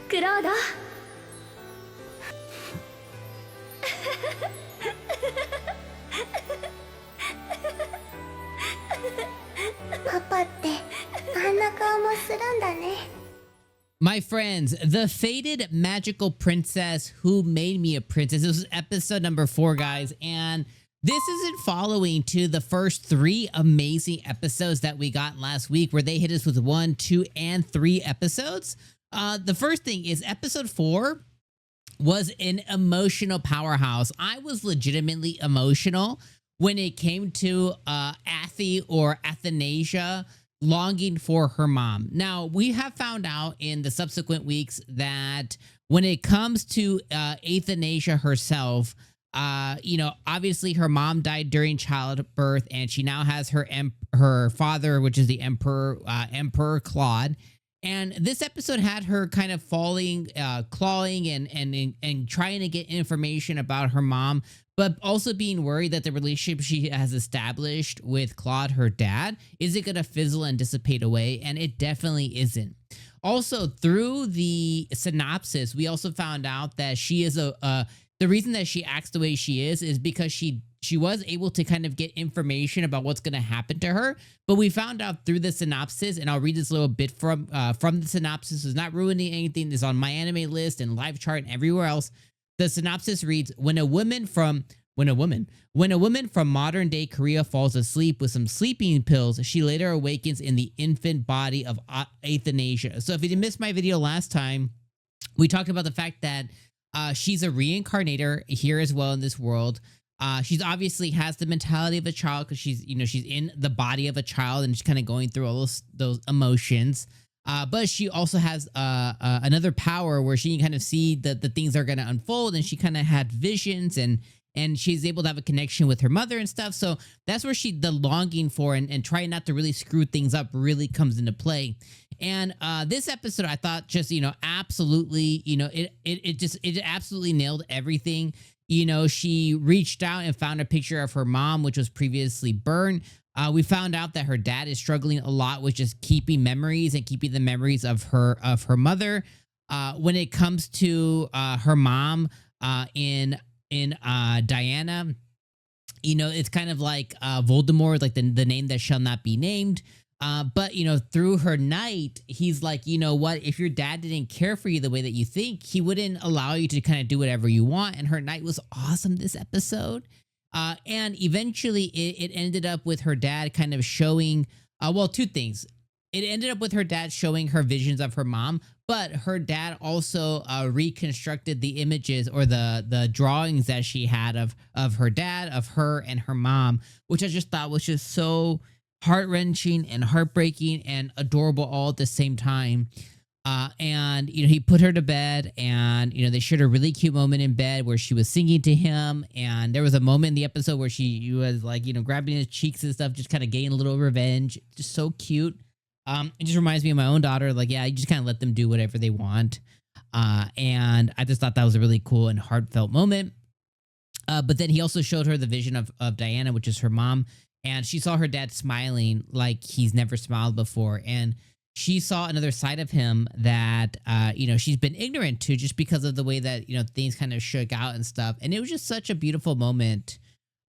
クロードパパってあんな顔もするんだね。 My friends, the fated magical princess who made me a princess. This was episode number 4, guys, and this isn't following to the first 3 amazing episodes that we got last week, where they hit us with 1, 2, and 3 episodes. The first thing is episode 4 was an emotional powerhouse. I was legitimately emotional when it came to Athy or Athanasia longing for her mom. Now, we have found out in the subsequent weeks that when it comes to Athanasia herself, you know, obviously her mom died during childbirth, and she now has her father, which is the Emperor 𝐿𝐴𝐷. And this episode had her kind of falling, clawing, and trying to get information about her mom, but also being worried that the relationship she has established with 𝐿𝐴𝐷, her dad, is it going to fizzle and dissipate away? And it definitely isn't. Also, through the synopsis, we also found out that she is the reason that she acts the way she is because she was able to kind of get information about what's going to happen to her. But we found out through the synopsis, and I'll read this little bit from the synopsis. It's not ruining anything. It's on my anime list and live chart and everywhere else. The synopsis reads: when a woman from modern day Korea falls asleep with some sleeping pills, she later awakens in the infant body of Athanasia. So if you missed my video last time, we talked about the fact that she's a reincarnator here as well in this world. She's obviously has the mentality of a child because she's in the body of a child and she's kind of going through all those emotions. But she also has another power where she can kind of see the things that are going to unfold, and she kind of had visions, and she's able to have a connection with her mother and stuff. So that's where the longing for and trying not to really screw things up really comes into play. And this episode, I thought just, absolutely, it absolutely nailed everything. She reached out and found a picture of her mom, which was previously burned. We found out that her dad is struggling a lot with just keeping memories and keeping the memories of her mother. When it comes to her mom in Diana, it's kind of like Voldemort, like the name that shall not be named. But through her night, he's like, you know what? If your dad didn't care for you the way that you think, he wouldn't allow you to kind of do whatever you want. And her night was awesome this episode. And eventually it ended up with her dad kind of showing, well, 2 things. It ended up with her dad showing her visions of her mom, but her dad also reconstructed the images or the drawings that she had of her dad, of her and her mom, which I just thought was just so heart-wrenching and heartbreaking and adorable all at the same time. And he put her to bed, and they shared a really cute moment in bed where she was singing to him, and there was a moment in the episode where she was like grabbing his cheeks and stuff, just kind of getting a little revenge. Just so cute. It just reminds me of my own daughter. Like, yeah, you just kind of let them do whatever they want. And I just thought that was a really cool and heartfelt moment. But then he also showed her the vision of Diana, which is her mom, and she saw her dad smiling like he's never smiled before. And she saw another side of him that, she's been ignorant to, just because of the way that, things kind of shook out and stuff. And it was just such a beautiful moment.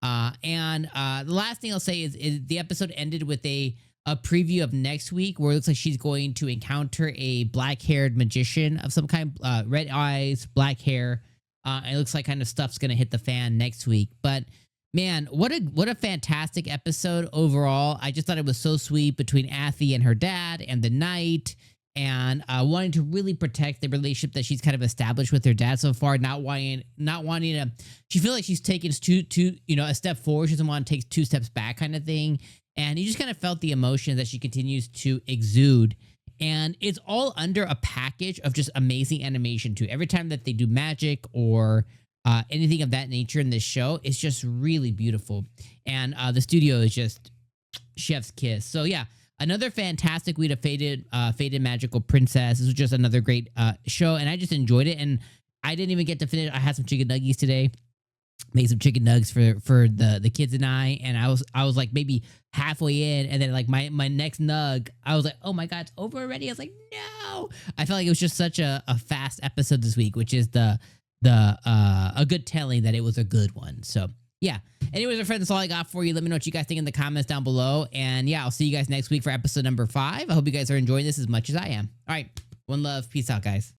And the last thing I'll say is the episode ended with a preview of next week, where it looks like she's going to encounter a black-haired magician of some kind, red eyes, black hair. And it looks like kind of stuff's going to hit the fan next week. But man, what a fantastic episode overall. I just thought it was so sweet between Athy and her dad and the knight, and wanting to really protect the relationship that she's kind of established with her dad so far, not wanting to, she feels like she's taken a step forward. She doesn't want to take 2 steps back kind of thing. And you just kind of felt the emotion that she continues to exude. And it's all under a package of just amazing animation too. Every time that they do magic or anything of that nature in this show, it's just really beautiful. And the studio is just chef's kiss. So yeah, another fantastic week of fated magical princess. This was just another great show, and I just enjoyed it. And I didn't even get to finish. I had some chicken nuggies today. Made some chicken nugs for the kids and I was like maybe halfway in, and then like my next nug, I was like, oh my god, it's over already. I was like, no. know. I felt like it was just such a fast episode this week, which is a good telling that it was a good one. So yeah. Anyways, my friends, that's all I got for you. Let me know what you guys think in the comments down below. And yeah, I'll see you guys next week for episode number 5. I hope you guys are enjoying this as much as I am. All right. One love. Peace out, guys.